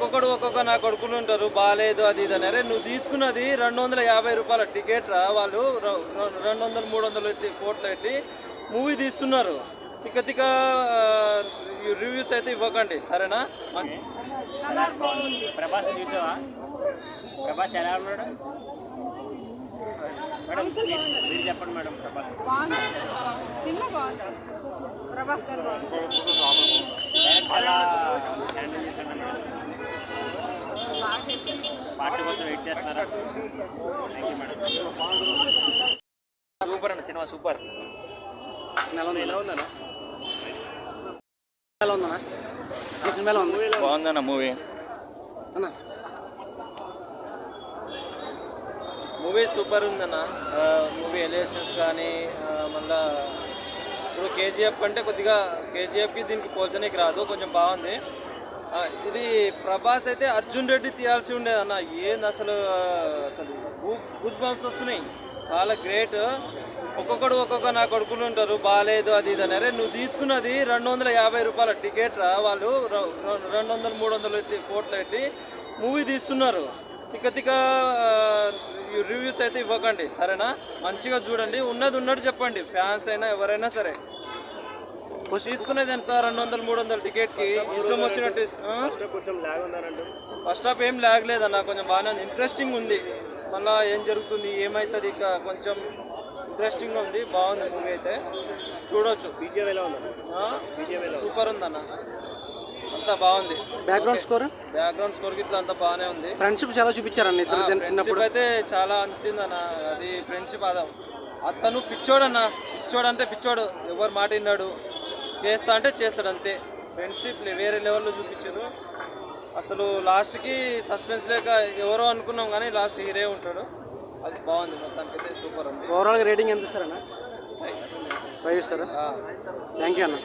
ఒక్కొక్కడు ఒక్కొక్క నా కొడుకులు ఉంటారు బాగాలేదు అది ఇది అని. అరే నువ్వు తీసుకున్నది 250 రూపాయల టికెట్ రా, వాళ్ళు 200 300 పెట్టి కోట్లు పెట్టి మూవీ తీస్తున్నారు. తిక్క తిక్క రివ్యూస్ అయితే ఇవ్వకండి సరేనా. ప్రభాస్ చూసావా? ప్రభాస్ ఎలా ఉన్నాడు మేడం? మీరు చెప్పండి మేడం. ప్రభాస్ సినిమా బాగుంది. ప్రభాస్ గారు ఎలా హ్యాండిల్ చేశాడు మేడం? పార్టీ కోసం వెయిట్ చేస్తున్నారా? Thank you madam. సూపర్ అన్న సినిమా సూపర్. ఎలా ఉందన్నా? ఎలా ఉందన్నా? ఈ సినిమా ఎలా ఉంది? బాగుందన్న మూవీ. అన్న మూవీ సూపర్ ఉందన్న. మూవీ ఎలివేషన్స్ కానీ మళ్ళా ఇప్పుడు కేజీఎఫ్ అంటే కొద్దిగా కేజీఎఫ్కి దీనికి పోల్చడానికి రాదు, కొంచెం బాగుంది. ఇది ప్రభాస్ అయితే అర్జున్ రెడ్డి తీయాల్సి ఉండేదన్న. ఏంది అసలు అసలు గూస్ బంప్స్ వస్తున్నాయి, చాలా గ్రేట్. ఒక్కొక్కడు ఒక్కొక్క నా కొడుకులు ఉంటారు బాగాలేదు అది ఇది అని. అరే నువ్వు తీసుకున్నది 250 రూపాయల టికెట్ రా, వాళ్ళు 200 300 పెట్టి కోట్లు పెట్టి మూవీ తీస్తున్నారు. తిక్క తిక్క రివ్యూస్ అయితే ఇవ్వకండి సరేనా. మంచిగా చూడండి, ఉన్నది ఉన్నట్టు చెప్పండి. ఫ్యాన్స్ అయినా ఎవరైనా సరే. తీసుకునేది ఎంత 200 300 టికెట్కి ఇష్టం వచ్చినట్టు. కొంచెం లాగ్ ఉందనండి. ఫస్ట్ హాఫ్ ఏం లాగ్ లేదన్న, కొంచెం బాగానే ఉంది, ఇంట్రెస్టింగ్ ఉంది. మళ్ళీ ఏం జరుగుతుంది ఏమవుతుంది ఇక కొంచెం ఇంట్రెస్టింగ్గా ఉంది. బాగుంది మూవీ అయితే, చూడవచ్చు. బీజిఎం ఎలా ఉందన్న? సూపర్ ఉందన్న, అంతా బాగుంది. బ్యాక్గ్రౌండ్ స్కోర్ ఇట్లా అంతా బాగానే ఉంది. ఫ్రెండ్షిప్ చాలా చూపించారన్న ఇద్దరు చిన్నప్పుడు. ఫ్రెండ్షిప్ అయితే చాలా నచ్చిందన్న. అది ఫ్రెండ్షిప్ అతను పిచ్చోడన్న, పిచ్చోడు అంటే పిచ్చోడు, ఎవరు మాట విన్నాడు, చేస్తా అంటే చేస్తాడు అంతే. ఫ్రెండ్షిప్ వేరే లెవెల్లో చూపించారు. అసలు లాస్ట్కి సస్పెన్స్ లేక ఎవరో అనుకున్నాం కానీ లాస్ట్ హీరే ఉంటాడు. అది బాగుంది, మొత్తానికి అయితే సూపర్ ఉంది. ఓవరాల్గా రేటింగ్ ఎంత ఇస్తారన్న? 5 ఇస్తారా? థ్యాంక్ యూ అన్న.